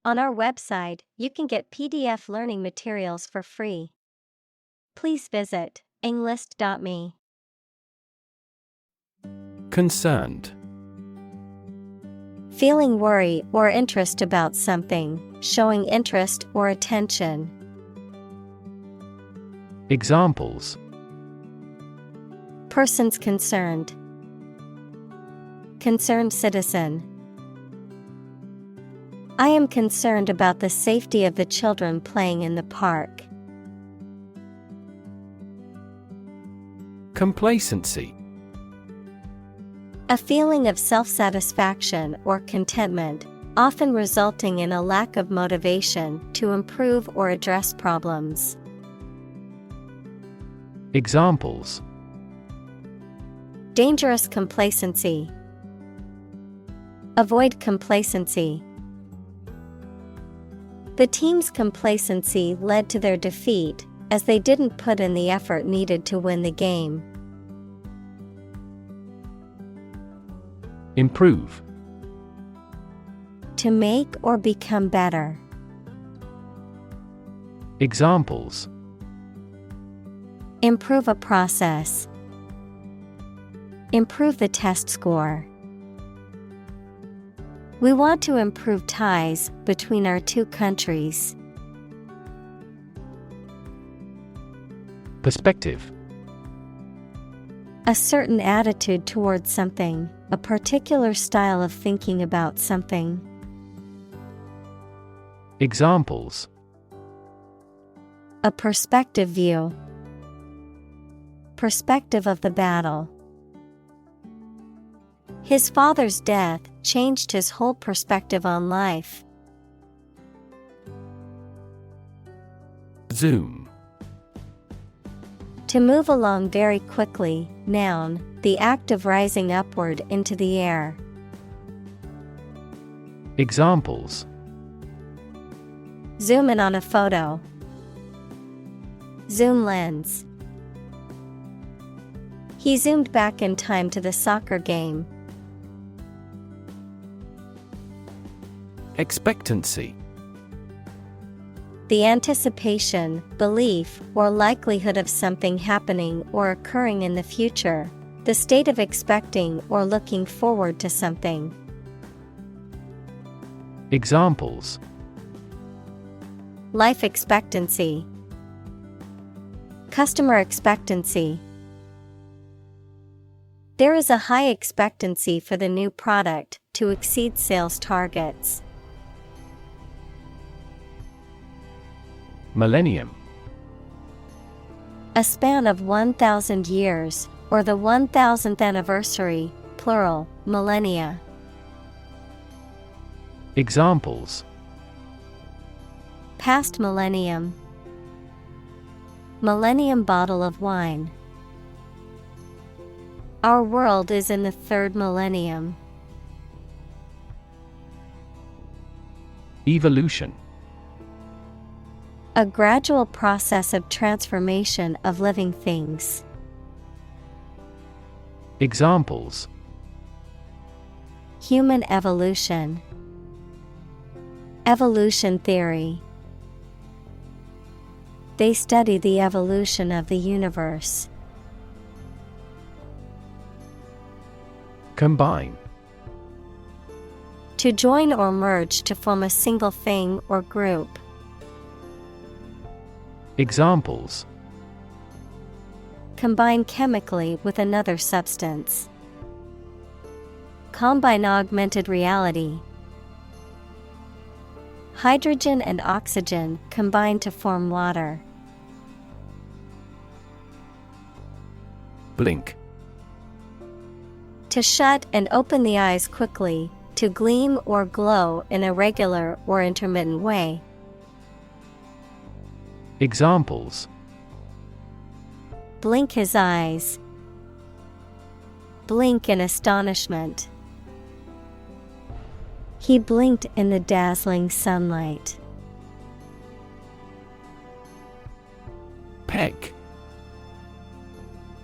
On our website, you can get PDF learning materials for free. Please visit englist.me. Concerned. Feeling worry or interest about something, showing interest or attention. Examples: Persons concerned. Concerned citizen. I am concerned about the safety of the children playing in the park. Complacency. A feeling of self-satisfaction or contentment, often resulting in a lack of motivation to improve or address problems. Examples: Dangerous complacency. Avoid complacency. The team's complacency led to their defeat, as they didn't put in the effort needed to win the game. Improve. To make or become better. Examples: Improve a process. Improve the test score. We want to improve ties between our two countries. Perspective. A certain attitude towards something, a particular style of thinking about something. Examples: A perspective view. Perspective of the battle. His father's death changed his whole perspective on life. Zoom. To move along very quickly, noun, the act of rising upward into the air. Examples: Zoom in on a photo. Zoom lens. He zoomed back in time to the soccer game. Expectancy. The anticipation, belief, or likelihood of something happening or occurring in the future. The state of expecting or looking forward to something. Examples: Life expectancy. Customer expectancy. There is a high expectancy for the new product to exceed sales targets. Millennium. A span of 1,000 years, or the 1,000th anniversary, plural, millennia. Examples: Past millennium. Millennium bottle of wine. Our world is in the third millennium. Evolution. A gradual process of transformation of living things. Examples: Human evolution. Evolution theory. They study the evolution of the universe. Combine. To join or merge to form a single thing or group. Examples: Combine chemically with another substance. Combine augmented reality. Hydrogen and oxygen combine to form water. Blink. To shut and open the eyes quickly, to gleam or glow in a regular or intermittent way. Examples: Blink his eyes. Blink in astonishment. He blinked in the dazzling sunlight. Peg.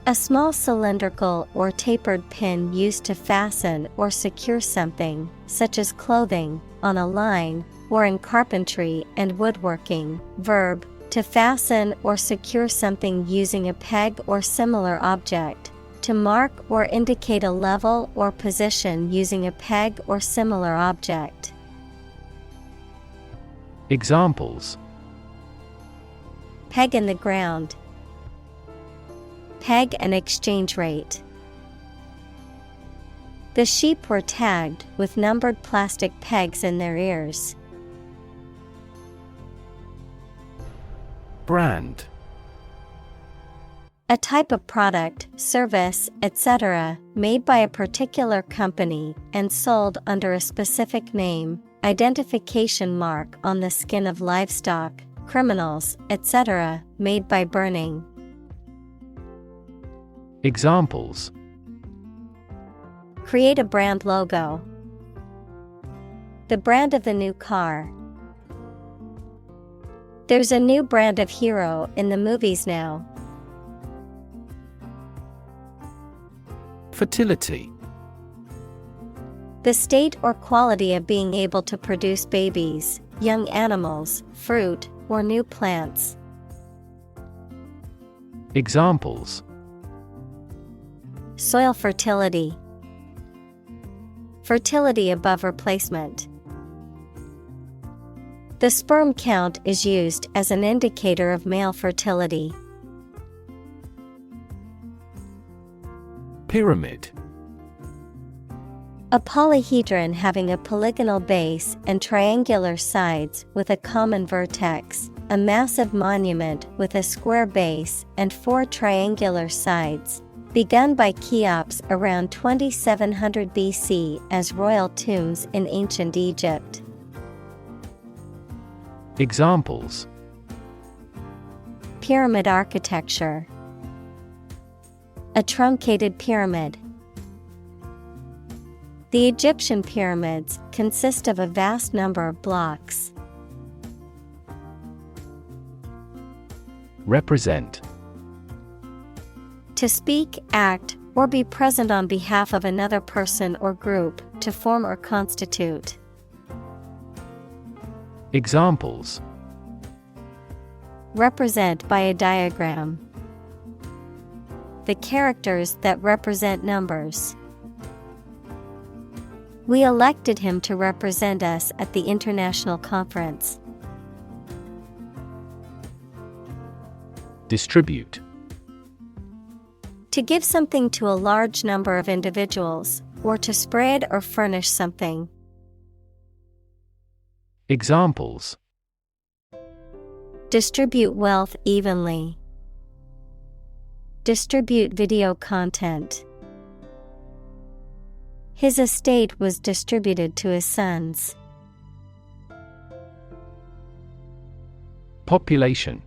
A small cylindrical or tapered pin used to fasten or secure something, such as clothing, on a line, or in carpentry and woodworking. Verb, to fasten or secure something using a peg or similar object. To mark or indicate a level or position using a peg or similar object. Examples: Peg in the ground. Peg an exchange rate. The sheep were tagged with numbered plastic pegs in their ears. Brand. A type of product, service, etc., made by a particular company and sold under a specific name, identification mark on the skin of livestock, criminals, etc., made by burning. Examples: Create a brand logo. The brand of the new car. There's a new brand of hero in the movies now. Fertility. The state or quality of being able to produce babies, young animals, fruit, or new plants. Examples: Soil fertility. Fertility above replacement. The sperm count is used as an indicator of male fertility. Pyramid. A polyhedron having a polygonal base and triangular sides with a common vertex. A massive monument with a square base and 4 triangular sides. Begun by Cheops around 2700 BC as royal tombs in ancient Egypt. Examples: Pyramid architecture. A truncated pyramid. The Egyptian pyramids consist of a vast number of blocks. Represent. To speak, act, or be present on behalf of another person or group, to form or constitute. Examples: Represent by a diagram. The characters that represent numbers. We elected him to represent us at the international conference. Distribute. To give something to a large number of individuals, or to spread or furnish something. Examples: Distribute wealth evenly. Distribute video content. His estate was distributed to his sons. Population.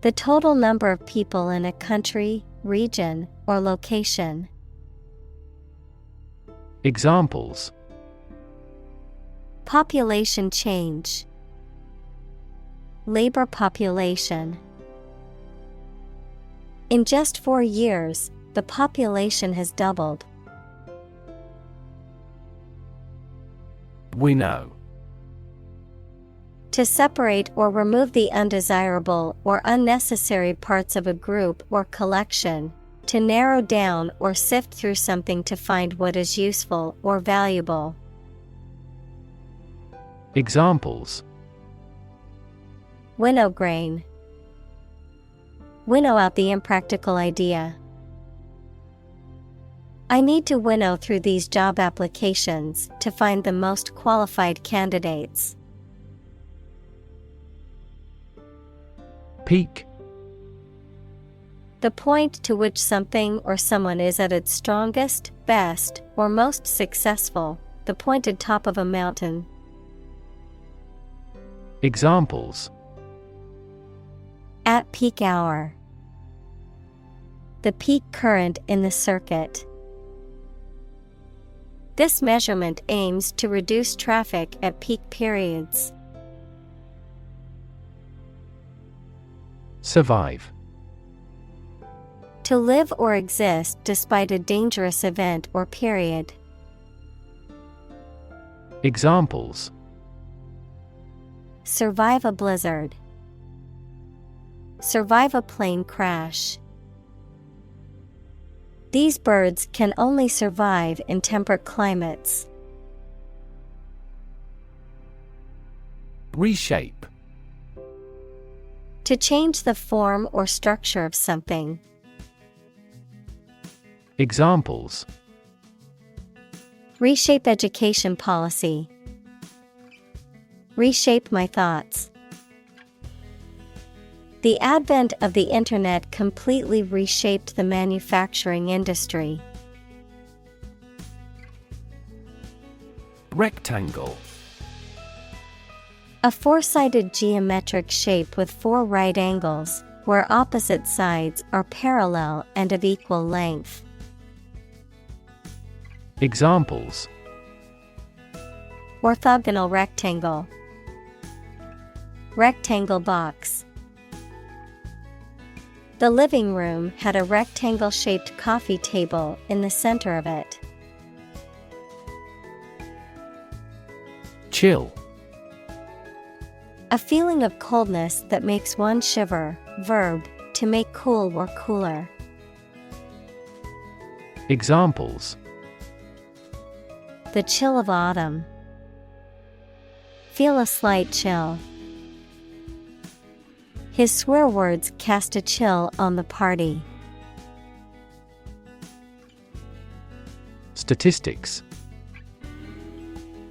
The total number of people in a country, region, or location. Examples: Population change. Labor population. In just 4 years, the population has doubled. Winnow. To separate or remove the undesirable or unnecessary parts of a group or collection. To narrow down or sift through something to find what is useful or valuable. Examples: Winnow grain. Winnow out the impractical idea. I need to winnow through these job applications to find the most qualified candidates. Peak. The point to which something or someone is at its strongest, best, or most successful. The pointed top of a mountain. Examples: At peak hour. The peak current in the circuit. This measurement aims to reduce traffic at peak periods. Survive. To live or exist despite a dangerous event or period. Examples: survive a blizzard. Survive a plane crash. These birds can only survive in temperate climates. Reshape. To change the form or structure of something. Examples: Reshape education policy. Reshape my thoughts. The advent of the internet completely reshaped the manufacturing industry. Rectangle. A four-sided geometric shape with four right angles, where opposite sides are parallel and of equal length. Examples: Orthogonal rectangle. Rectangle box. The living room had a rectangle-shaped coffee table in the center of it. Chill. A feeling of coldness that makes one shiver. Verb, to make cool or cooler. Examples: The chill of autumn. Feel a slight chill. His swear words cast a chill on the party. Statistics.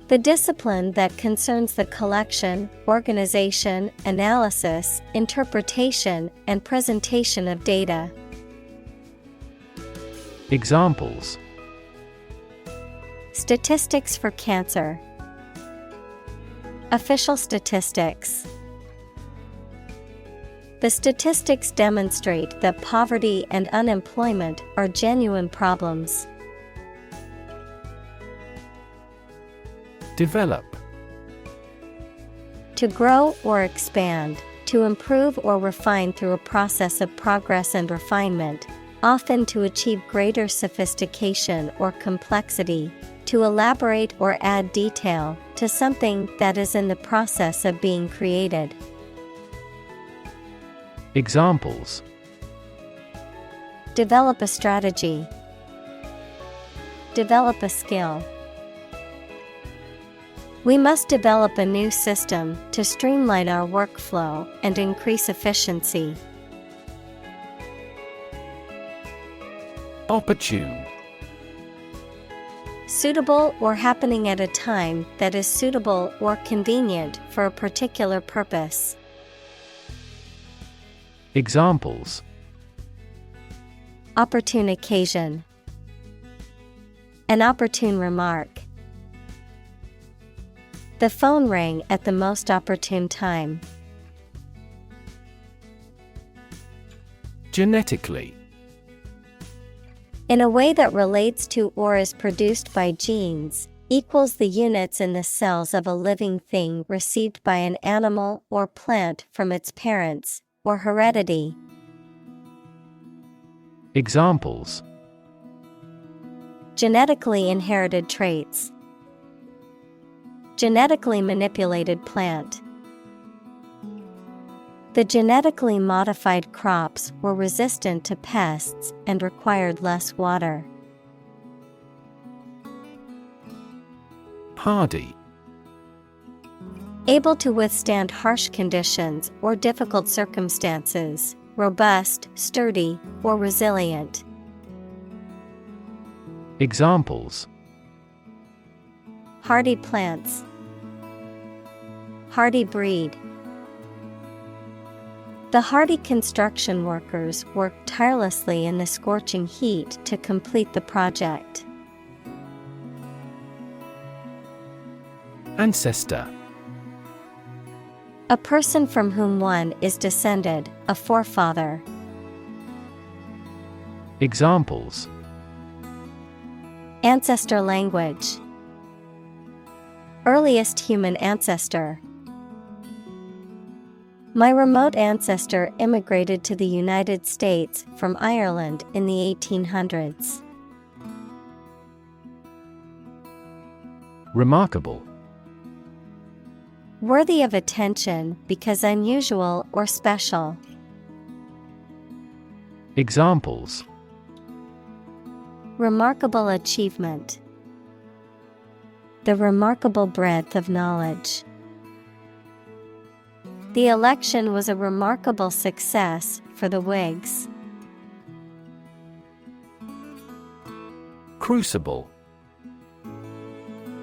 The discipline that concerns the collection, organization, analysis, interpretation, and presentation of data. Examples: Statistics for cancer. Official statistics. The statistics demonstrate that poverty and unemployment are genuine problems. Develop. To grow or expand, to improve or refine through a process of progress and refinement, often to achieve greater sophistication or complexity, to elaborate or add detail to something that is in the process of being created. Examples: Develop a strategy. Develop a skill. We must develop a new system to streamline our workflow and increase efficiency. Opportune. Suitable or happening at a time that is suitable or convenient for a particular purpose. Examples: Opportune occasion. An opportune remark. The phone rang at the most opportune time. Genetically. In a way that relates to or is produced by genes, equals the units in the cells of a living thing received by an animal or plant from its parents, or heredity. Examples: Genetically inherited traits. Genetically manipulated plant. The genetically modified crops were resistant to pests and required less water. Hardy. Able to withstand harsh conditions or difficult circumstances, robust, sturdy, or resilient. Examples: Hardy plants. Hardy breed. The hardy construction workers worked tirelessly in the scorching heat to complete the project. Ancestor. A person from whom one is descended, a forefather. Examples: Ancestor language. Earliest human ancestor. My remote ancestor immigrated to the United States from Ireland in the 1800s. Remarkable. Worthy of attention because unusual or special. Examples: Remarkable achievement. The remarkable breadth of knowledge. The election was a remarkable success for the Whigs. Crucible.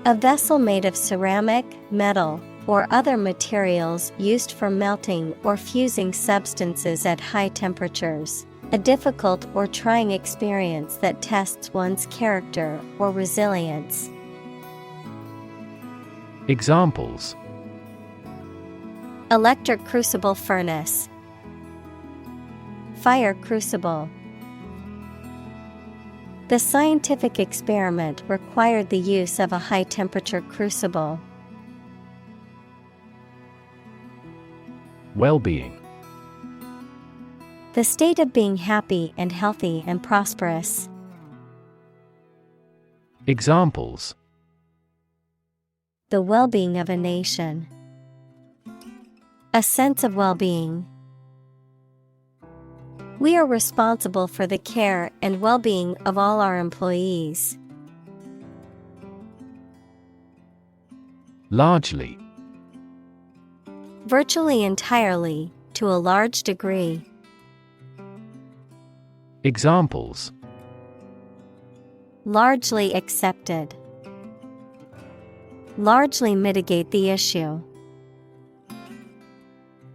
A vessel made of ceramic, metal, or other materials used for melting or fusing substances at high temperatures. A difficult or trying experience that tests one's character or resilience. Examples: Electric crucible furnace. Fire crucible. The scientific experiment required the use of a high-temperature crucible. Well-being. The state of being happy and healthy and prosperous. Examples: The well-being of a nation. A sense of well-being. We are responsible for the care and well-being of all our employees. Largely. Virtually entirely, to a large degree. Examples: Largely accepted. Largely mitigate the issue.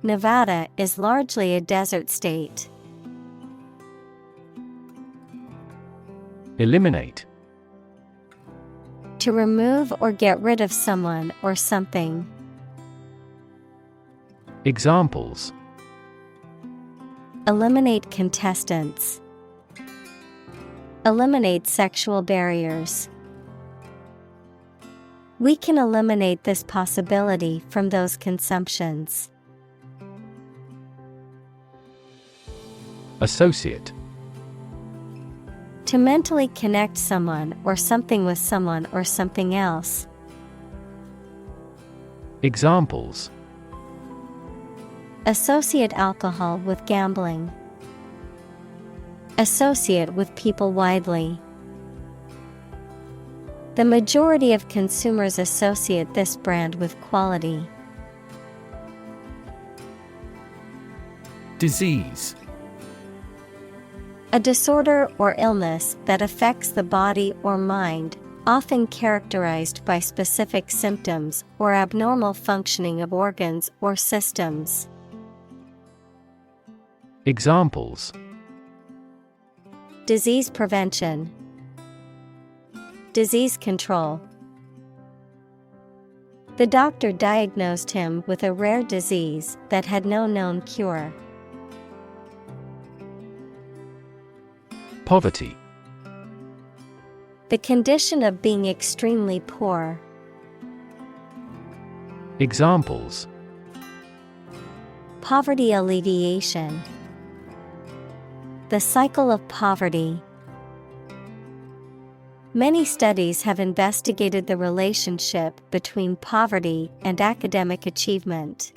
Nevada is largely a desert state. Eliminate. To remove or get rid of someone or something. Examples: Eliminate contestants. Eliminate sexual barriers. We can eliminate this possibility from those consumptions. Associate. To mentally connect someone or something with someone or something else. Examples: Associate alcohol with gambling. Associate with people widely. The majority of consumers associate this brand with quality. Disease. A disorder or illness that affects the body or mind, often characterized by specific symptoms or abnormal functioning of organs or systems. Examples: Disease prevention. Disease control. The doctor diagnosed him with a rare disease that had no known cure. Poverty. The condition of being extremely poor. Examples: Poverty alleviation. The cycle of poverty. Many studies have investigated the relationship between poverty and academic achievement.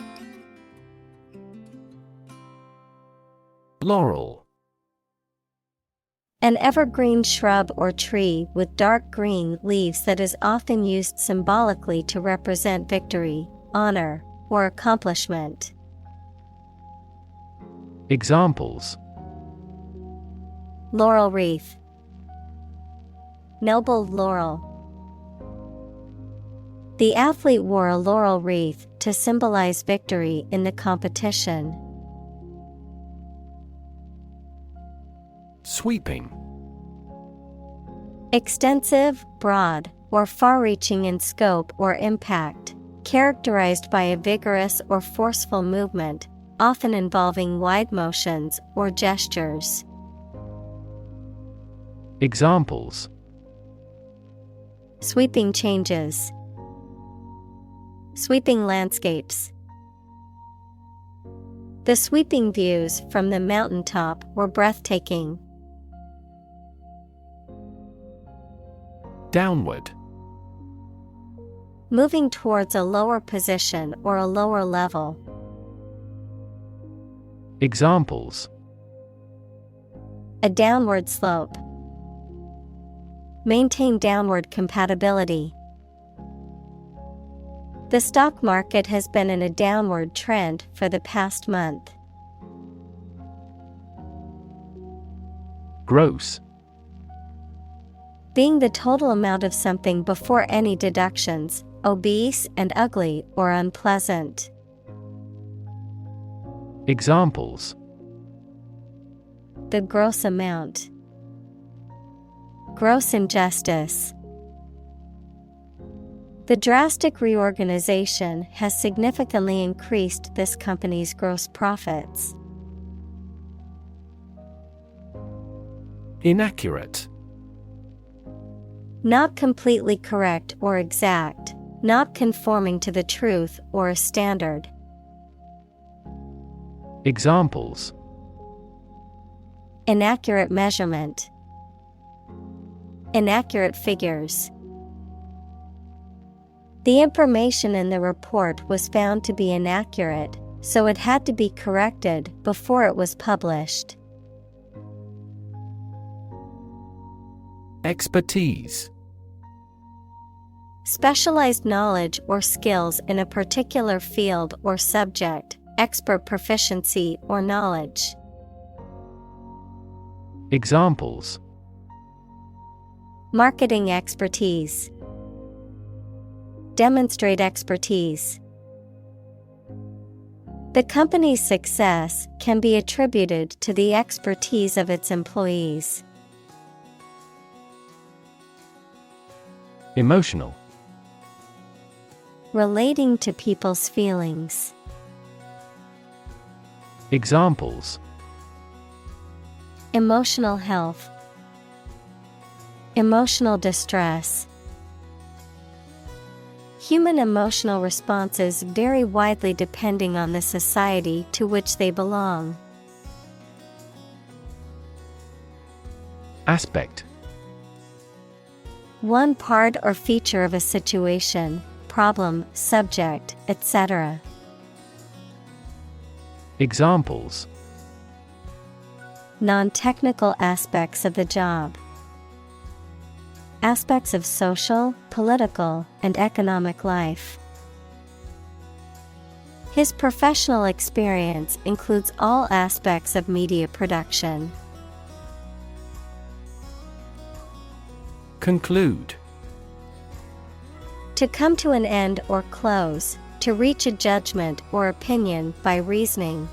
Laurel. An evergreen shrub or tree with dark green leaves that is often used symbolically to represent victory, honor, or accomplishment. Examples: Laurel wreath. Noble laurel. The athlete wore a laurel wreath to symbolize victory in the competition. Sweeping. Extensive, broad, or far-reaching in scope or impact, characterized by a vigorous or forceful movement, often involving wide motions or gestures. Examples: Sweeping changes. Sweeping landscapes. The sweeping views from the mountaintop were breathtaking. Downward. moving towards a lower position or a lower level. Examples: A downward slope. Maintain downward compatibility. The stock market has been in a downward trend for the past month. Gross. Being the total amount of something before any deductions, obese and ugly or unpleasant. Examples: The gross amount. Gross injustice. The drastic reorganization has significantly increased this company's gross profits. Inaccurate. Not completely correct or exact, not conforming to the truth or a standard. Examples: Inaccurate measurement. Inaccurate figures. The information in the report was found to be inaccurate, so it had to be corrected before it was published. Expertise. Specialized knowledge or skills in a particular field or subject, expert proficiency or knowledge. Examples: Marketing expertise. Demonstrate expertise. The company's success can be attributed to the expertise of its employees. Emotional. Relating to people's feelings. Examples: Emotional health. Emotional distress. Human emotional responses vary widely depending on the society to which they belong. Aspect. One part or feature of a situation, problem, subject, etc. Examples: Non-technical aspects of the job. Aspects of social, political, and economic life. His professional experience includes all aspects of media production. Conclude. To come to an end or close, to reach a judgment or opinion by reasoning.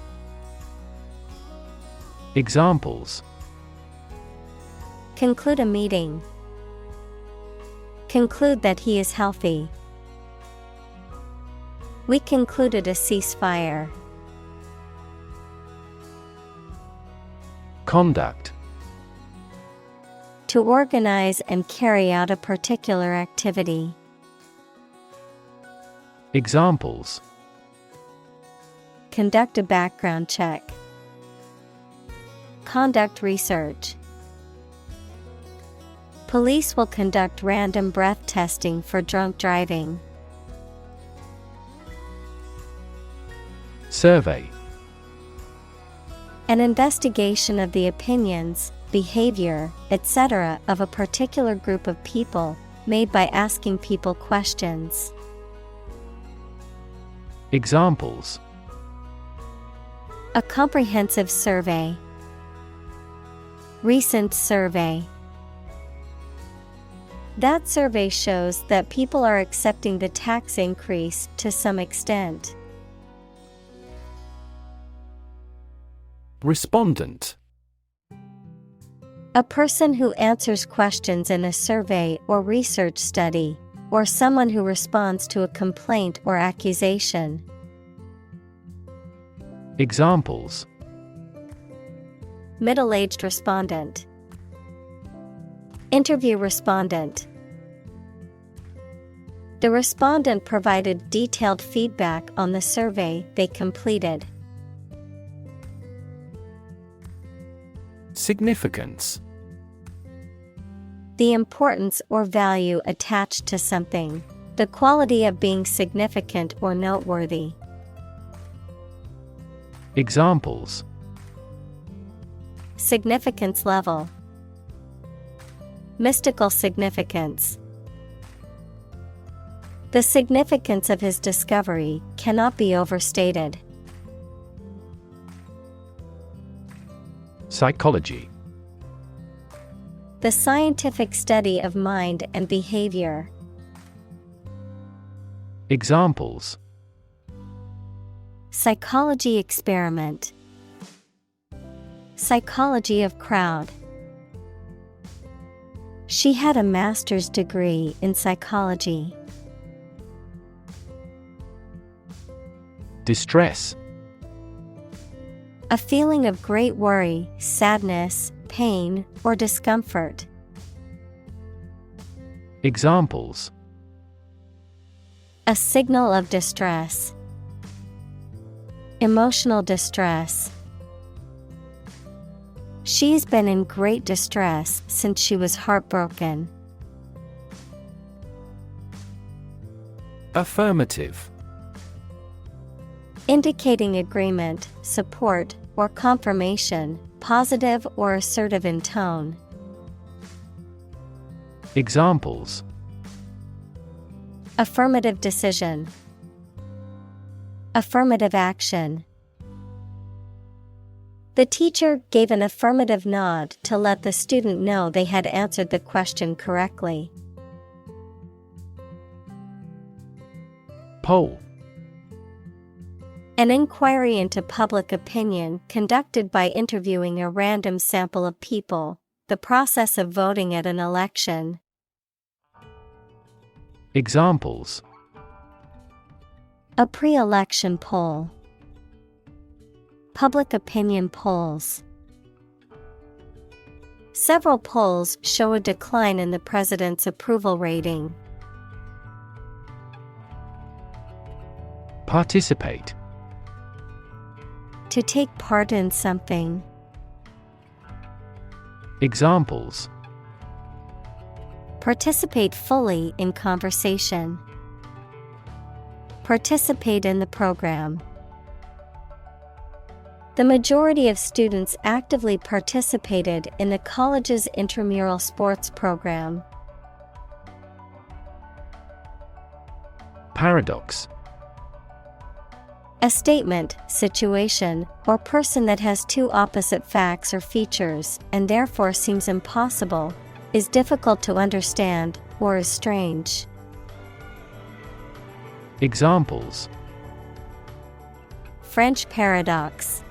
Examples: Conclude a meeting. Conclude that he is healthy. We concluded a ceasefire. Conduct. To organize and carry out a particular activity. Examples: Conduct a background check. Conduct research. Police will conduct random breath testing for drunk driving. Survey. An investigation of the opinions, behavior, etc. of a particular group of people, made by asking people questions. Examples: A comprehensive survey. Recent survey. That survey shows that people are accepting the tax increase to some extent. Respondent. A person who answers questions in a survey or research study, or someone who responds to a complaint or accusation. Examples: Middle-aged respondent. Interview respondent. The respondent provided detailed feedback on the survey they completed. Significance. The importance or value attached to something, The quality of being significant or noteworthy. Examples: Significance level. Mystical significance. The significance of his discovery cannot be overstated. Psychology. The scientific study of mind and behavior. Examples: Psychology experiment. Psychology of crowd. She had a master's degree in psychology. Distress. A feeling of great worry, sadness, pain, or discomfort. Examples: A signal of distress. Emotional distress. She's been in great distress since she was heartbroken. Affirmative. Indicating agreement, support, or confirmation, positive or assertive in tone. Examples: Affirmative decision. Affirmative action. The teacher gave an affirmative nod to let the student know they had answered the question correctly. Poll. An inquiry into public opinion conducted by interviewing a random sample of people, the process of voting at an election. Examples: A pre-election poll. Public opinion polls. Several polls show a decline in the president's approval rating. Participate. To take part in something. Examples: Participate fully in conversation. Participate in the program. The majority of students actively participated in the college's intramural sports program. Paradox. A statement, situation, or person that has two opposite facts or features and therefore seems impossible, is difficult to understand, or is strange. Examples: French paradox.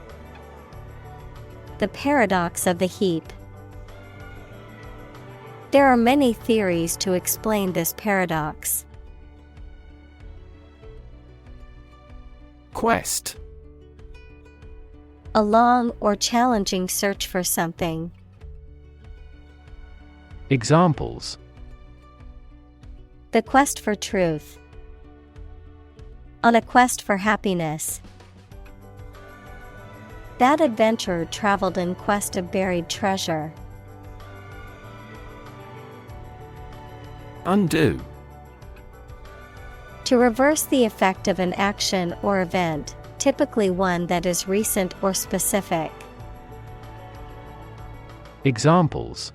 The paradox of the heap. There are many theories to explain this paradox. Quest. A long or challenging search for something. Examples: The quest for truth. On a quest for happiness. That adventurer traveled in quest of buried treasure. Undo. To reverse the effect of an action or event, typically one that is recent or specific. Examples: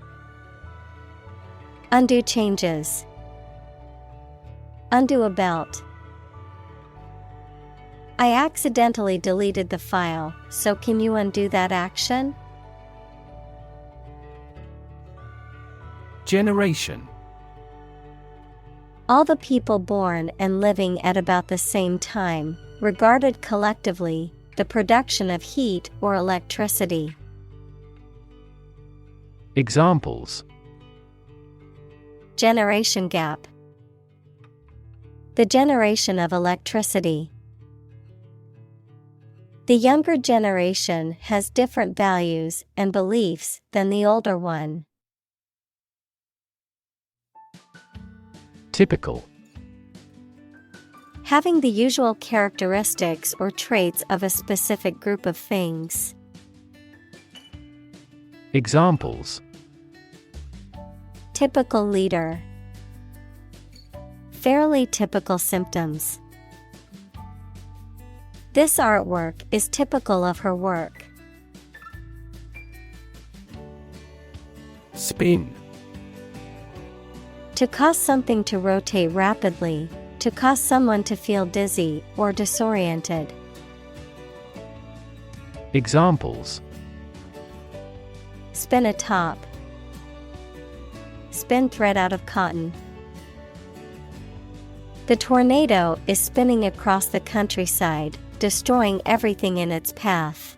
Undo changes. Undo a belt. I accidentally deleted the file, so can you undo that action? Generation. All the people born and living at about the same time, regarded collectively, the production of heat or electricity. Examples: Generation gap. The generation of electricity. The younger generation has different values and beliefs than the older one. Typical. Having the usual characteristics or traits of a specific group of things. Examples: Typical leader. Fairly typical symptoms. This artwork is typical of her work. Spin. To cause something to rotate rapidly, to cause someone to feel dizzy or disoriented. Examples: Spin a top. Spin thread out of cotton. The tornado is spinning across the countryside, destroying everything in its path.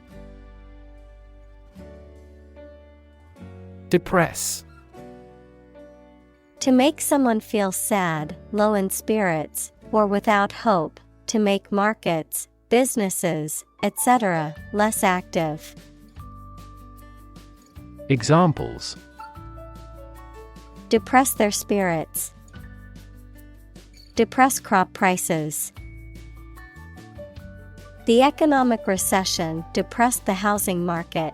Depress. To make someone feel sad, low in spirits, or without hope, to make markets, businesses, etc., less active. Examples: Depress their spirits. Depress crop prices. The economic recession depressed the housing market.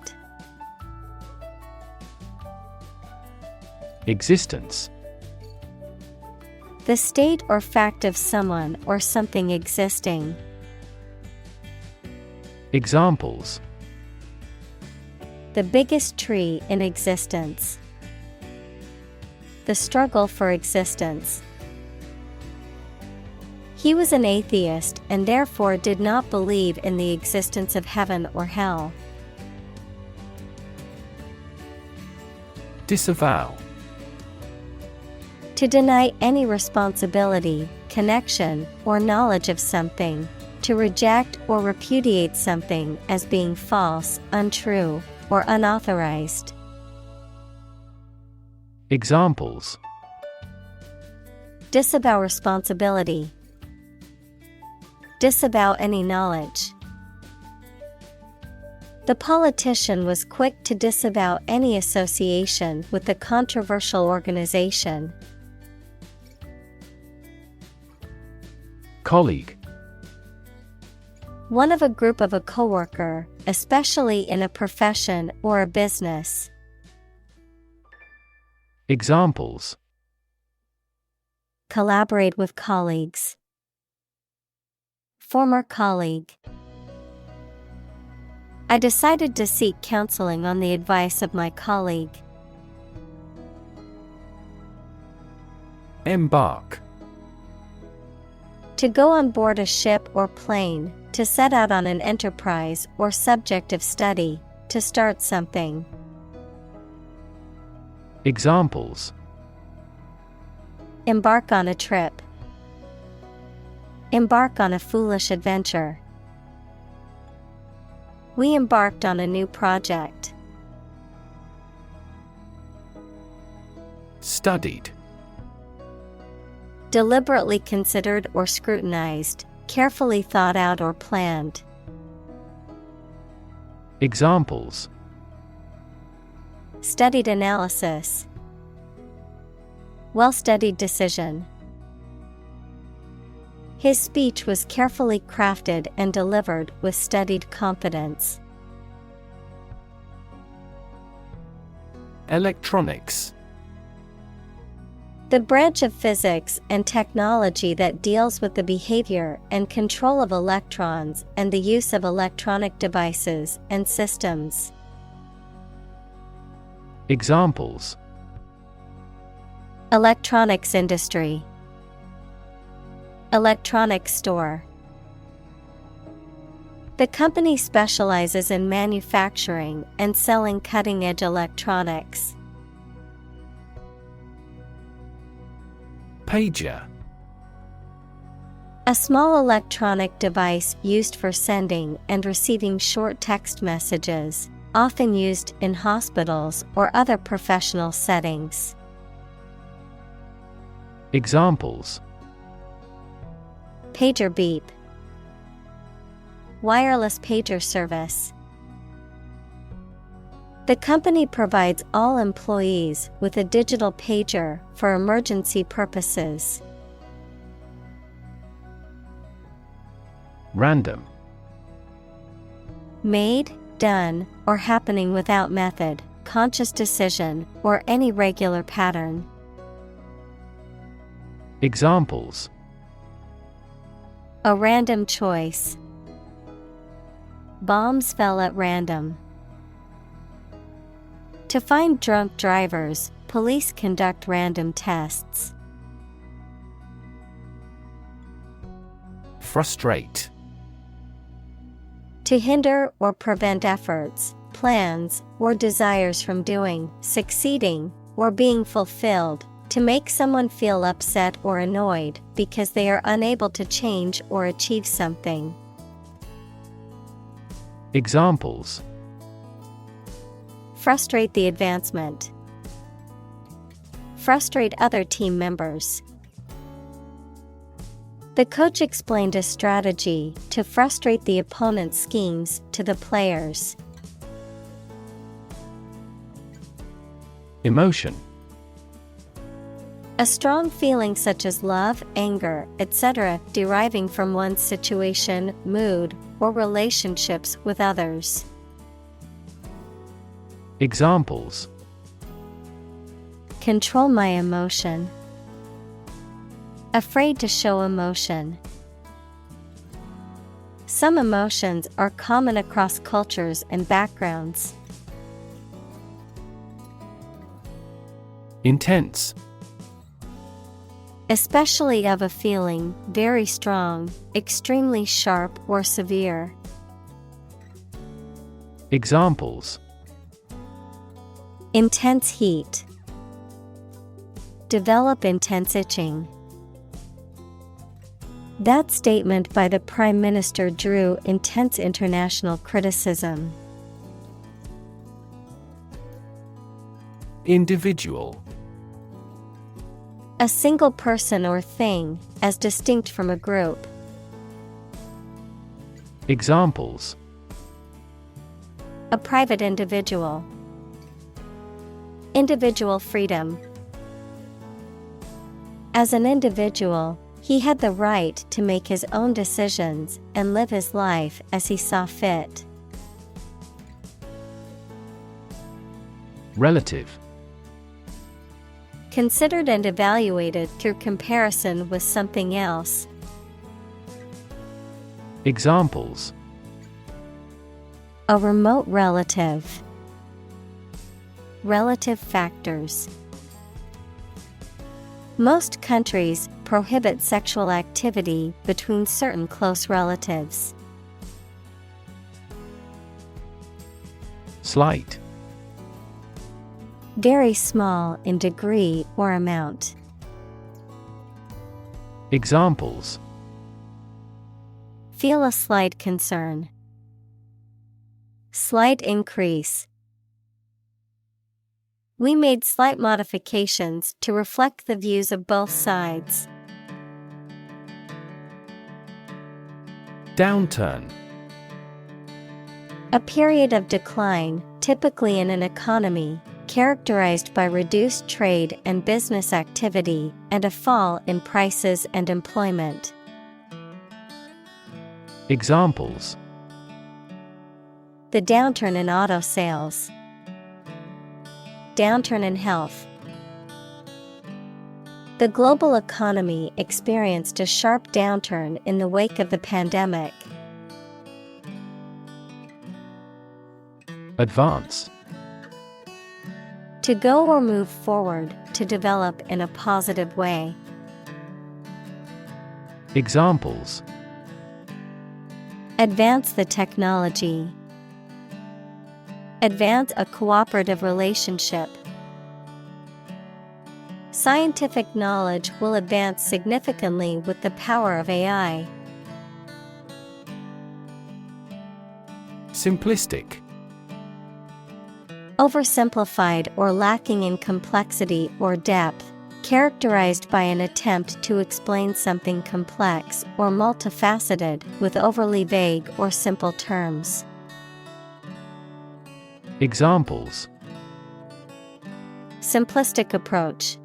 Existence. The state or fact of someone or something existing. Examples: The biggest tree in existence. The struggle for existence. He was an atheist and therefore did not believe in the existence of heaven or hell. Disavow. To deny any responsibility, connection, or knowledge of something. To reject or repudiate something as being false, untrue, or unauthorized. Examples: Disavow responsibility. Disavow any knowledge. The politician was quick to disavow any association with the controversial organization. Colleague. One of a group of a coworker, especially in a profession or a business. Examples: Collaborate with colleagues. Former colleague. I decided to seek counseling on the advice of my colleague. Embark. To go on board a ship or plane, to set out on an enterprise or subject of study, to start something. Examples: Embark on a trip. Embark on a foolish adventure. We embarked on a new project. Studied. Deliberately considered or scrutinized, carefully thought out or planned. Examples: Studied analysis. Well-studied decision. His speech was carefully crafted and delivered with studied confidence. Electronics. The branch of physics and technology that deals with the behavior and control of electrons and the use of electronic devices and systems. Examples: Electronics industry. Electronics store. The company specializes in manufacturing and selling cutting-edge electronics. Pager. A small electronic device used for sending and receiving short text messages, often used in hospitals or other professional settings. Examples: Pager beep. Wireless pager service. The company provides all employees with a digital pager for emergency purposes. Random. Made, done, or happening without method, conscious decision, or any regular pattern. Examples: a random choice. Bombs fell at random. To find drunk drivers, police conduct random tests. Frustrate. To hinder or prevent efforts, plans, or desires from doing, succeeding, or being fulfilled. To make someone feel upset or annoyed because they are unable to change or achieve something. Examples: frustrate the advancement. Frustrate other team members. The coach explained a strategy to frustrate the opponent's schemes to the players. Emotion. A strong feeling such as love, anger, etc., deriving from one's situation, mood, or relationships with others. Examples: control my emotion. Afraid to show emotion. Some emotions are common across cultures and backgrounds. Intense. Especially of a feeling, very strong, extremely sharp or severe. Examples: intense heat. Develop intense itching. That statement by the Prime Minister drew intense international criticism. Individual. A single person or thing, as distinct from a group. Examples: a private individual. Individual freedom. As an individual, he had the right to make his own decisions and live his life as he saw fit. Relative. Considered and evaluated through comparison with something else. Examples: a remote relative. Relative factors. Most countries prohibit sexual activity between certain close relatives. Slight. Very small in degree or amount. Examples: feel a slight concern. Slight increase. We made slight modifications to reflect the views of both sides. Downturn. A period of decline, typically in an economy, characterized by reduced trade and business activity and a fall in prices and employment. Examples: the downturn in auto sales. Downturn in health. The global economy experienced a sharp downturn in the wake of the pandemic. Advance. To go or move forward, to develop in a positive way. Examples: advance the technology. Advance a cooperative relationship. Scientific knowledge will advance significantly with the power of AI. Simplistic. Oversimplified or lacking in complexity or depth, characterized by an attempt to explain something complex or multifaceted with overly vague or simple terms. Examples: simplistic approach.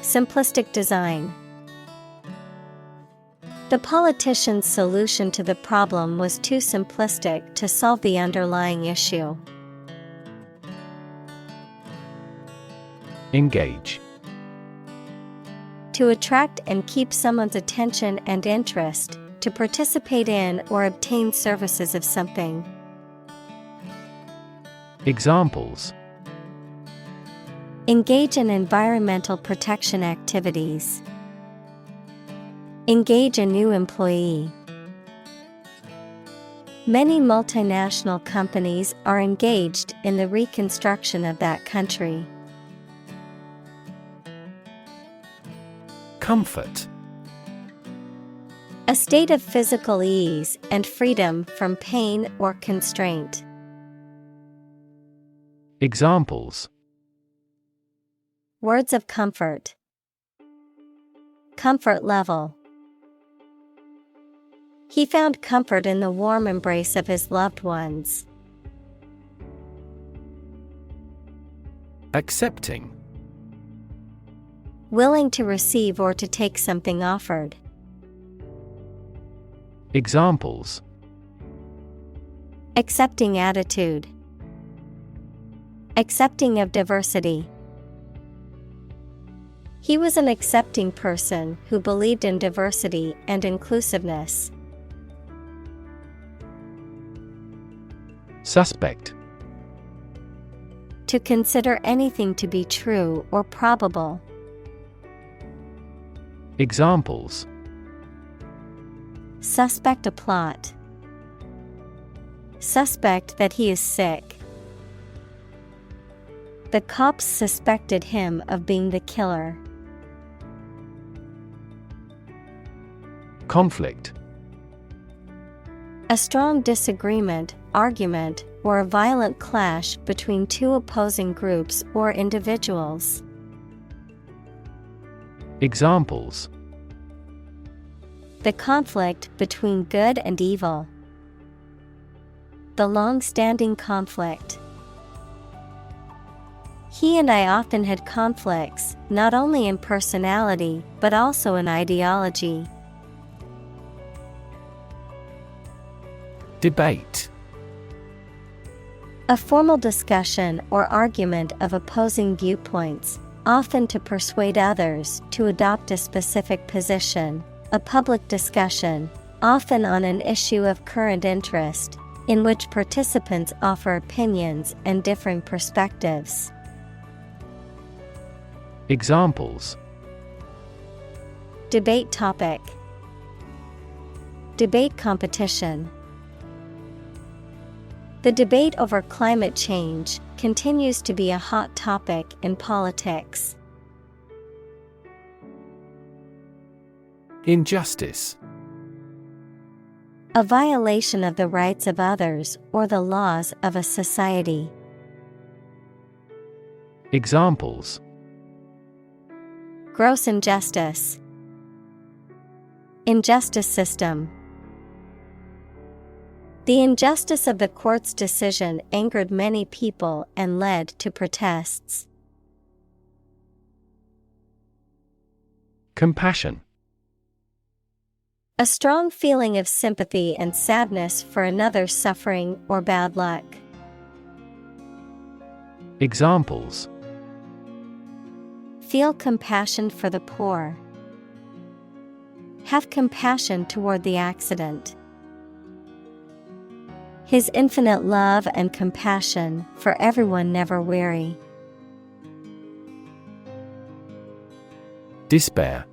Simplistic design. The politician's solution to the problem was too simplistic to solve the underlying issue. Engage. To attract and keep someone's attention and interest, to participate in or obtain services of something. Examples: Engage in environmental protection activities. Engage a new employee. Many multinational companies are engaged in the reconstruction of that country. Comfort. A state of physical ease and freedom from pain or constraint. Examples: Words of comfort. Comfort level. He found comfort in the warm embrace of his loved ones. Accepting. Willing to receive or to take something offered. Examples: Accepting attitude. Accepting of diversity. He was an accepting person who believed in diversity and inclusiveness. Suspect. To consider anything to be true or probable. Examples: Suspect a plot. Suspect that he is sick. The cops suspected him of being the killer. Conflict. A strong disagreement, argument, or a violent clash between two opposing groups or individuals. Examples: The conflict between good and evil. The long-standing conflict. He and I often had conflicts, not only in personality, but also in ideology. Debate. A formal discussion or argument of opposing viewpoints, often to persuade others to adopt a specific position. A public discussion, often on an issue of current interest, in which participants offer opinions and differing perspectives. Examples: Debate topic. Debate competition. The debate over climate change continues to be a hot topic in politics. Injustice. A violation of the rights of others or the laws of a society. Examples: Gross injustice. Injustice system. The injustice of the court's decision angered many people and led to protests. Compassion. A strong feeling of sympathy and sadness for another's suffering or bad luck. Examples: Feel compassion for the poor. Have compassion toward the accident. His infinite love and compassion for everyone never weary. Despair.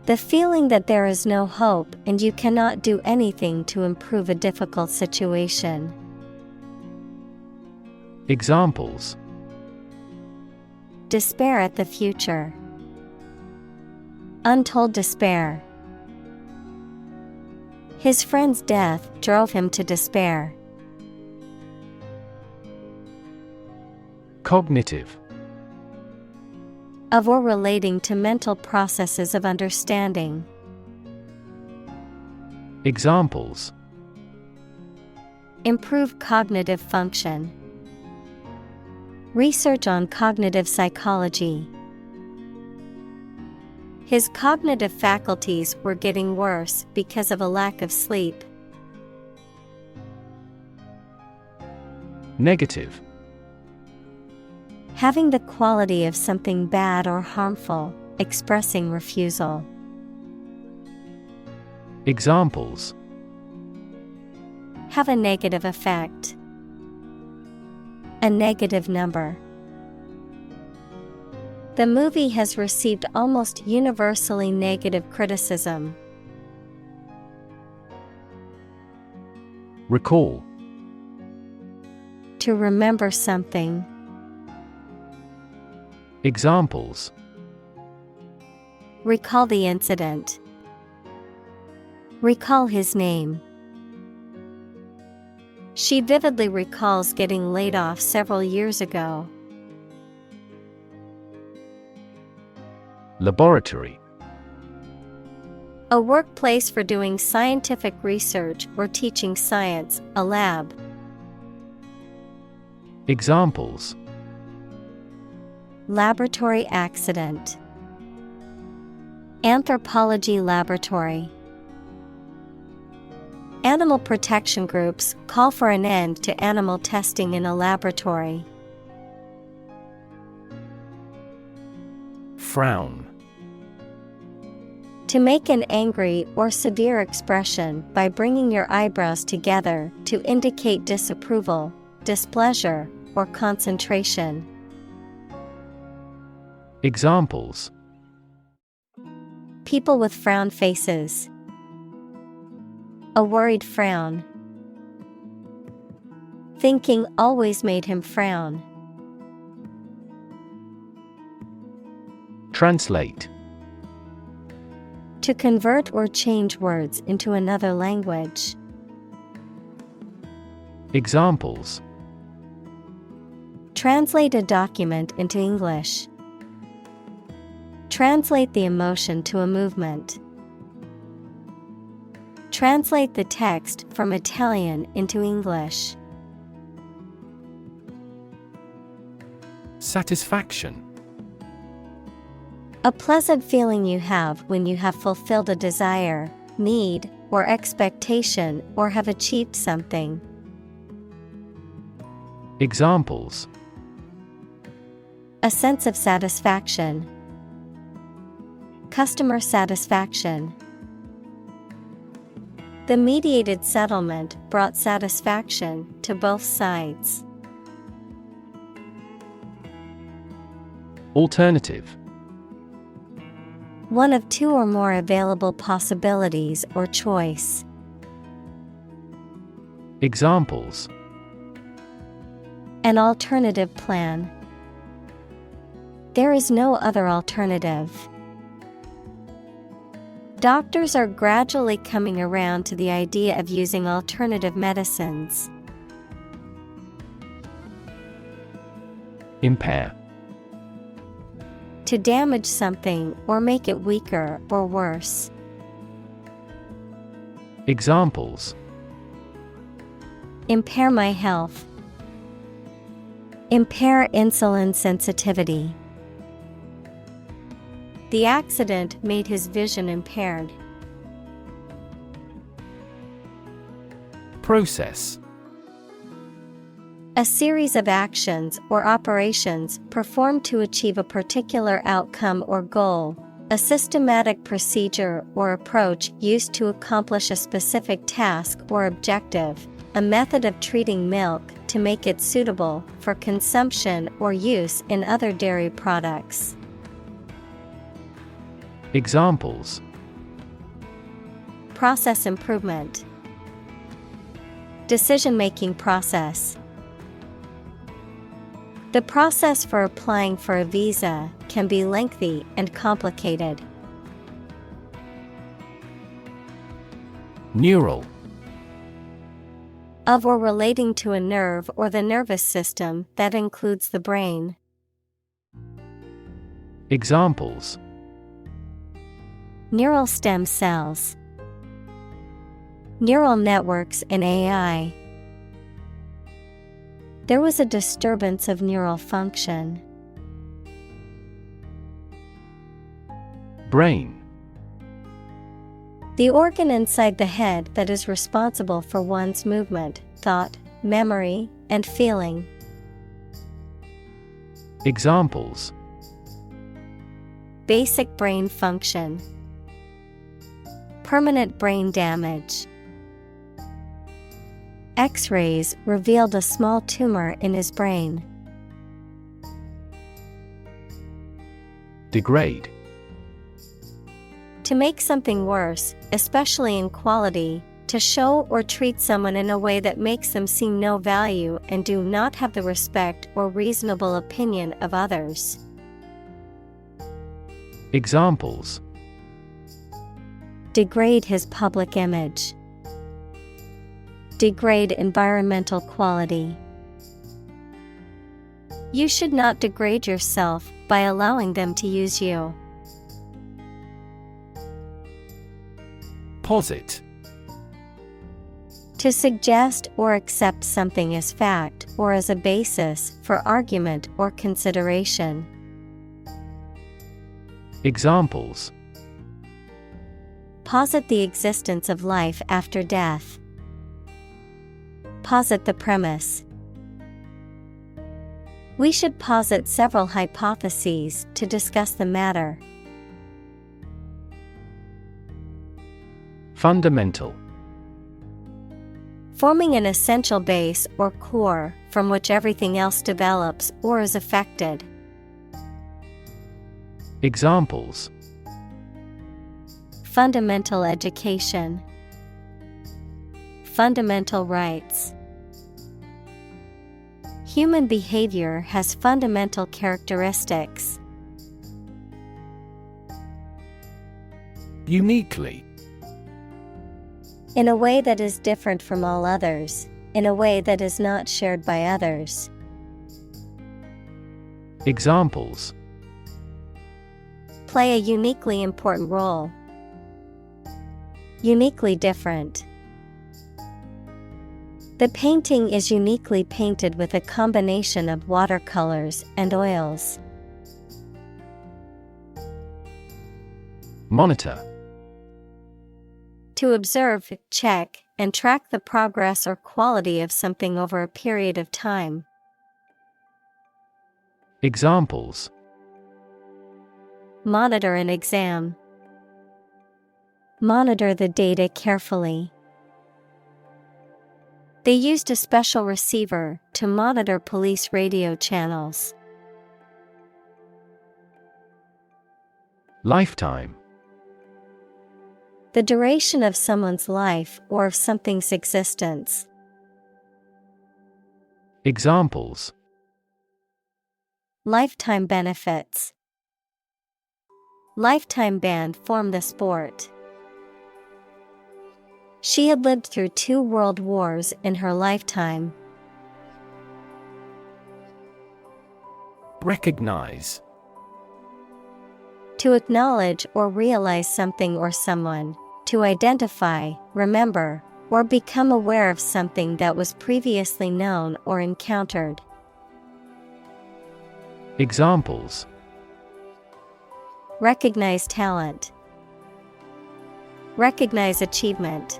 The feeling that there is no hope and you cannot do anything to improve a difficult situation. Examples: Despair at the future. Untold despair. His friend's death drove him to despair. Cognitive. Of or relating to mental processes of understanding. Examples: Improve cognitive function. Research on cognitive psychology. His cognitive faculties were getting worse because of a lack of sleep. Negative. Having the quality of something bad or harmful, expressing refusal. Examples: Have a negative effect. A negative number. The movie has received almost universally negative criticism. Recall. To remember something. Examples: Recall the incident. Recall his name. She vividly recalls getting laid off several years ago. Laboratory. A workplace for doing scientific research or teaching science, a lab. Examples: Laboratory accident. Anthropology laboratory. Animal protection groups call for an end to animal testing in a laboratory. Frown. To make an angry or severe expression by bringing your eyebrows together to indicate disapproval, displeasure, or concentration. Examples: People with frown faces. A worried frown. Thinking always made him frown. Translate. To convert or change words into another language. Examples: Translate a document into English. Translate the emotion to a movement. Translate the text from Italian into English. Satisfaction. A pleasant feeling you have when you have fulfilled a desire, need, or expectation or have achieved something. Examples: A sense of satisfaction. Customer satisfaction. The mediated settlement brought satisfaction to both sides. Alternative. One of two or more available possibilities or choice. Examples: An alternative plan. There is no other alternative. Doctors are gradually coming around to the idea of using alternative medicines. Impair. To damage something or make it weaker or worse. Examples: Impair my health. Impair insulin sensitivity. The accident made his vision impaired. Process. A series of actions or operations performed to achieve a particular outcome or goal. A systematic procedure or approach used to accomplish a specific task or objective. A method of treating milk to make it suitable for consumption or use in other dairy products. Examples: Process improvement. Decision-making process. The process for applying for a visa can be lengthy and complicated. Neural. Of or relating to a nerve or the nervous system that includes the brain. Examples: Neural stem cells. Neural networks in AI. There was a disturbance of neural function. Brain. The organ inside the head that is responsible for one's movement, thought, memory, and feeling. Examples: Basic brain function. Permanent brain damage. X-rays revealed a small tumor in his brain. Degrade. To make something worse, especially in quality, to show or treat someone in a way that makes them seem no value and do not have the respect or reasonable opinion of others. Examples: Degrade his public image. Degrade environmental quality. You should not degrade yourself by allowing them to use you. Posit. To suggest or accept something as fact or as a basis for argument or consideration. Examples: Posit the existence of life after death. Posit the premise. We should posit several hypotheses to discuss the matter. Fundamental. Forming an essential base or core from which everything else develops or is affected. Examples: Fundamental education. Fundamental rights. Human behavior has fundamental characteristics. Uniquely. In a way that is different from all others, in a way that is not shared by others. Examples: Play a uniquely important role. Uniquely different. The painting is uniquely painted with a combination of watercolors and oils. Monitor. To observe, check, and track the progress or quality of something over a period of time. Examples: Monitor an exam. Monitor the data carefully. They used a special receiver to monitor police radio channels. Lifetime. The duration of someone's life or of something's existence. Examples: Lifetime benefits. Lifetime ban formed the sport. She had lived through 2 world wars in her lifetime. Recognize. To acknowledge or realize something or someone. To identify, remember, or become aware of something that was previously known or encountered. Examples: Recognize talent. Recognize achievement.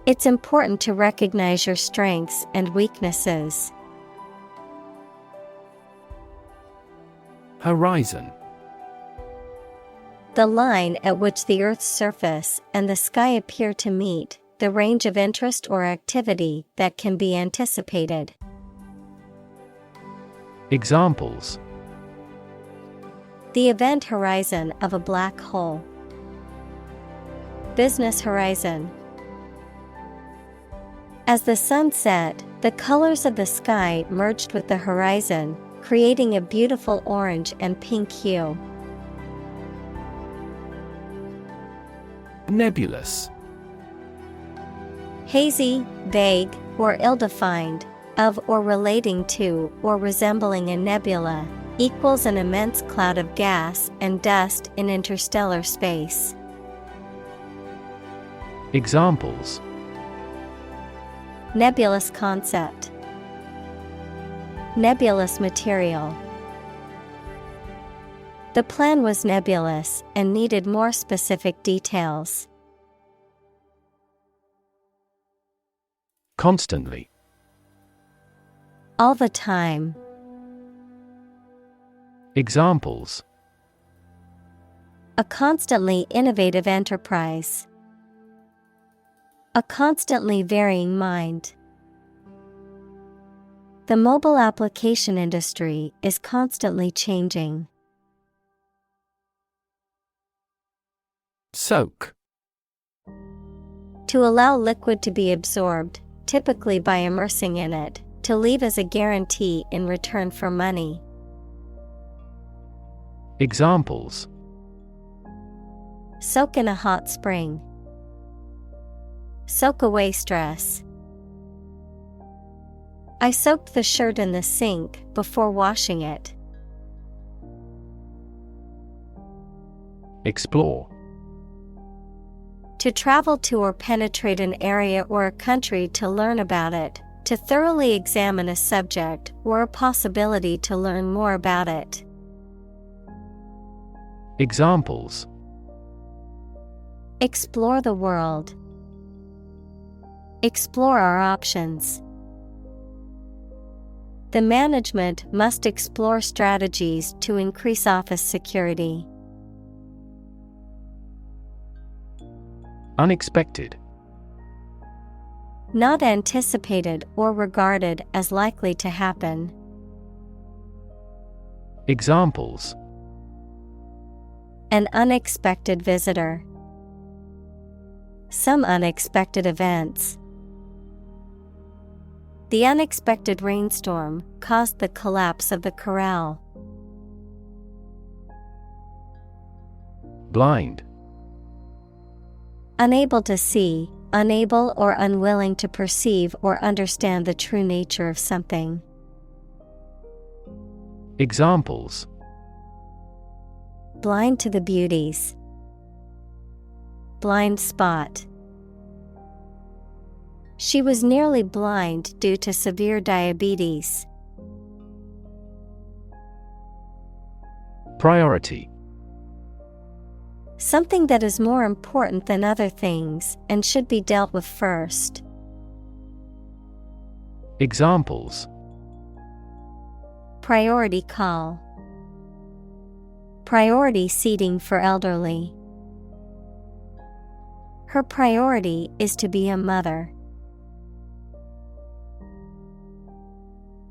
It's important to recognize your strengths and weaknesses. Horizon. The line at which the Earth's surface and the sky appear to meet, the range of interest or activity that can be anticipated. Examples: The event horizon of a black hole. Business horizon. As the sun set, the colors of the sky merged with the horizon, creating a beautiful orange and pink hue. Nebulous. Hazy, vague, or ill-defined, of or relating to or resembling a nebula, equals an immense cloud of gas and dust in interstellar space. Examples: Nebulous concept. Nebulous material. The plan was nebulous and needed more specific details. Constantly. All the time. Examples: a constantly innovative enterprise. A constantly varying mind. The mobile application industry is constantly changing. Soak. To allow liquid to be absorbed, typically by immersing in it, to leave as a guarantee in return for money. Examples: Soak in a hot spring. Soak away stress. I soaked the shirt in the sink before washing it. Explore. To travel to or penetrate an area or a country to learn about it, to thoroughly examine a subject or a possibility to learn more about it. Examples: Explore the world. Explore our options. The management must explore strategies to increase office security. Unexpected. Not anticipated or regarded as likely to happen. Examples: An unexpected visitor. Some unexpected events. The unexpected rainstorm caused the collapse of the corral. Blind. Unable to see, unable or unwilling to perceive or understand the true nature of something. Examples: Blind to the beauties. Blind spot. She was nearly blind due to severe diabetes. Priority. Something that is more important than other things and should be dealt with first. Examples: Priority call. Priority seating for elderly. Her priority is to be a mother.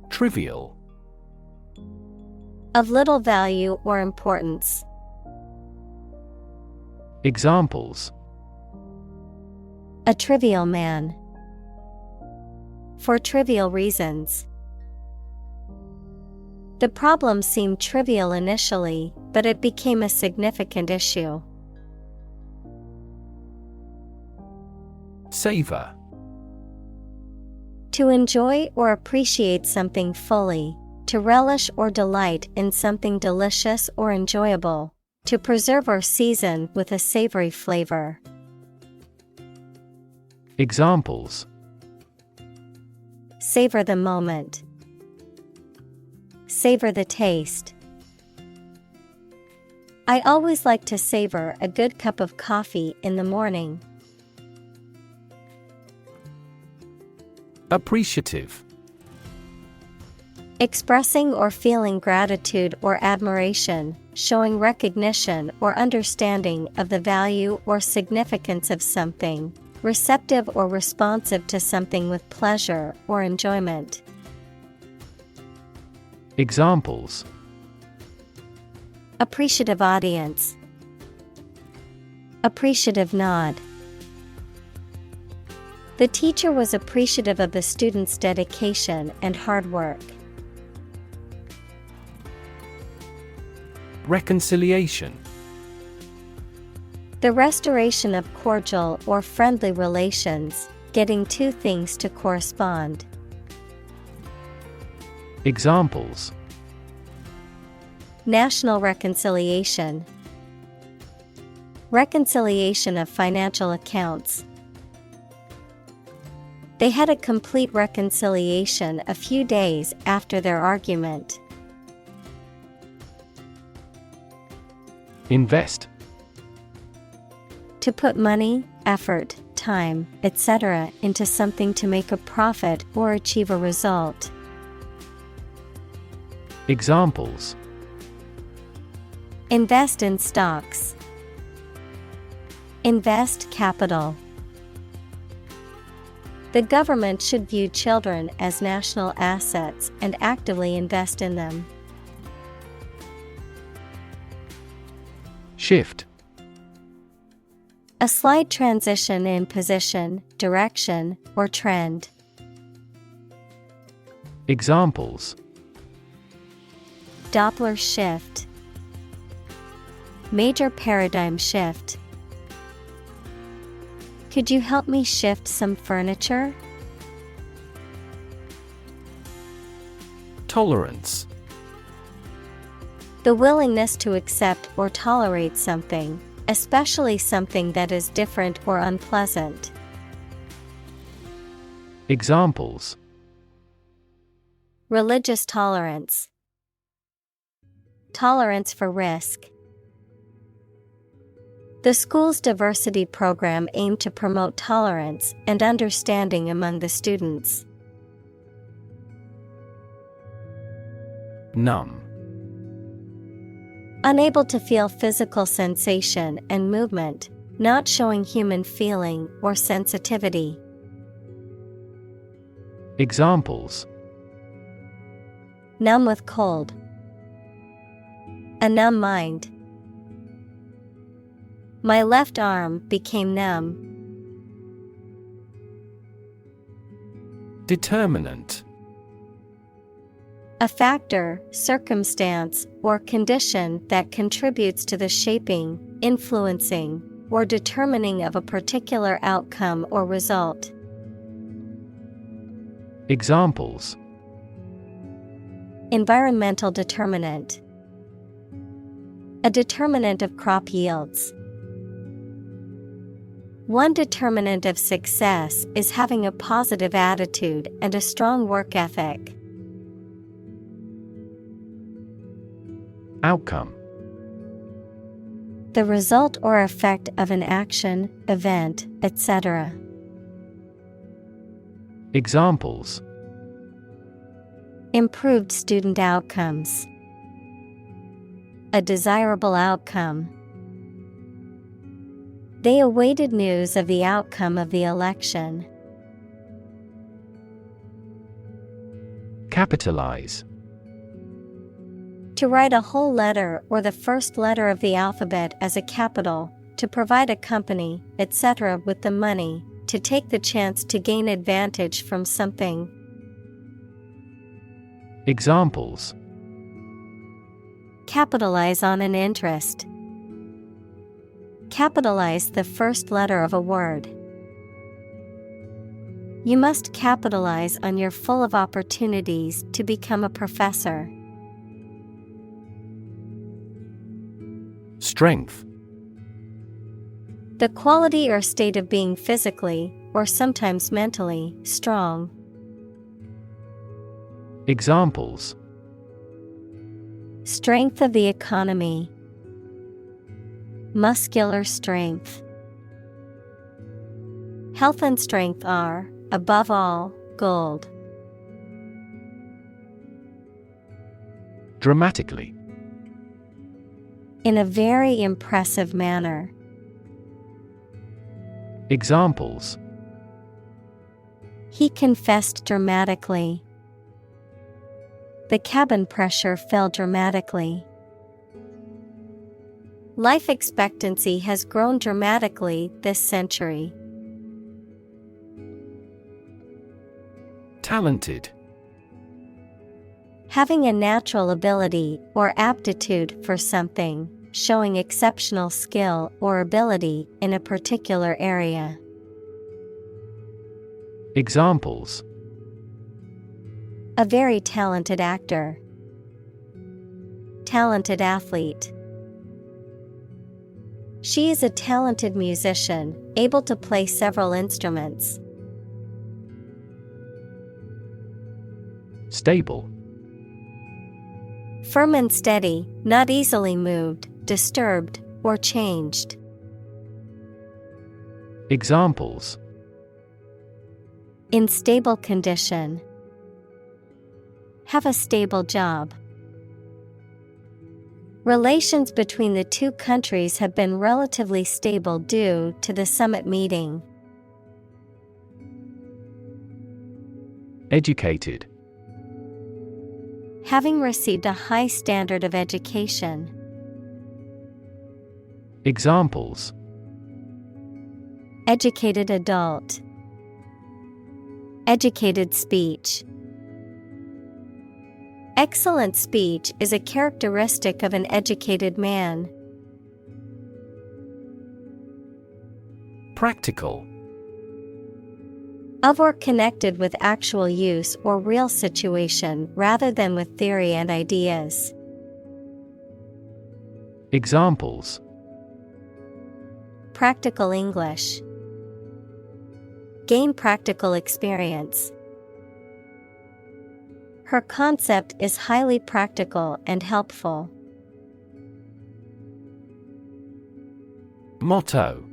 Trivial. Of little value or importance. Examples: A trivial man. For trivial reasons. The problem seemed trivial initially, but it became a significant issue. Savor. To enjoy or appreciate something fully, to relish or delight in something delicious or enjoyable, to preserve or season with a savory flavor. Examples: Savor the moment. Savor the taste. I always like to savor a good cup of coffee in the morning. Appreciative. Expressing or feeling gratitude or admiration, showing recognition or understanding of the value or significance of something, receptive or responsive to something with pleasure or enjoyment. Examples: Appreciative audience. Appreciative nod. The teacher was appreciative of the students' dedication and hard work. Reconciliation. The restoration of cordial or friendly relations, getting two things to correspond. Examples: National reconciliation. Reconciliation of financial accounts. They had a complete reconciliation a few days after their argument. Invest. To put money, effort, time, etc. into something to make a profit or achieve a result. Examples: Invest in stocks. Invest capital. The government should view children as national assets and actively invest in them. Shift. A slight transition in position, direction, or trend. Examples: Doppler shift. Major paradigm shift. Could you help me shift some furniture? Tolerance. The willingness to accept or tolerate something, especially something that is different or unpleasant. Examples: Religious tolerance. Tolerance for risk. The school's diversity program aimed to promote tolerance and understanding among the students. Numb. Unable to feel physical sensation and movement, not showing human feeling or sensitivity. Examples: Numb with cold. A numb mind. My left arm became numb. Determinant. A factor, circumstance, or condition that contributes to the shaping, influencing, or determining of a particular outcome or result. Examples: Environmental determinant. A determinant of crop yields. One determinant of success is having a positive attitude and a strong work ethic. Outcome. The result or effect of an action, event, etc. Examples: Improved student outcomes. A desirable outcome. They awaited news of the outcome of the election. Capitalize. To write a whole letter or the first letter of the alphabet as a capital, to provide a company, etc. with the money, to take the chance to gain advantage from something. Examples: Capitalize on an interest. Capitalize the first letter of a word. You must capitalize on your full of opportunities to become a professor. Strength. The quality or state of being physically, or sometimes mentally, strong. Examples: Strength of the economy. Muscular strength. Health and strength are, above all, gold. Dramatically. In a very impressive manner. Examples: He confessed dramatically. The cabin pressure fell dramatically. Life expectancy has grown dramatically this century. Talented. Having a natural ability or aptitude for something, showing exceptional skill or ability in a particular area. Examples: A very talented actor. Talented athlete. She is a talented musician, able to play several instruments. Stable. Firm and steady, not easily moved, disturbed, or changed. Examples: In stable condition. Have a stable job. Relations between the two countries have been relatively stable due to the summit meeting. Educated. Having received a high standard of education. Examples: Educated adult. Educated speech. Excellent speech is a characteristic of an educated man. Practical. Of or connected with actual use or real situation rather than with theory and ideas. Examples: Practical English. Gain practical experience. Her concept is highly practical and helpful. Motto.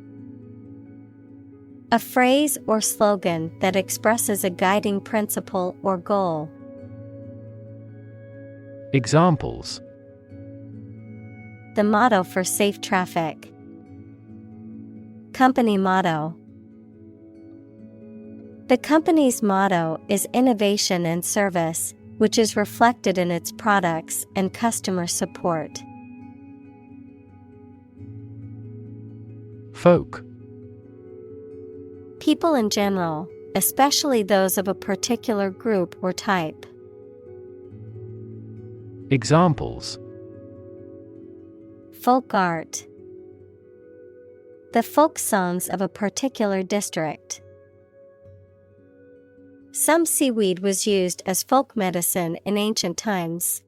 A phrase or slogan that expresses a guiding principle or goal. Examples: The motto for safe traffic. Company motto. The company's motto is innovation and service, which is reflected in its products and customer support. Folk. People in general, especially those of a particular group or type. Examples: Folk art. The folk songs of a particular district. Some seaweed was used as folk medicine in ancient times.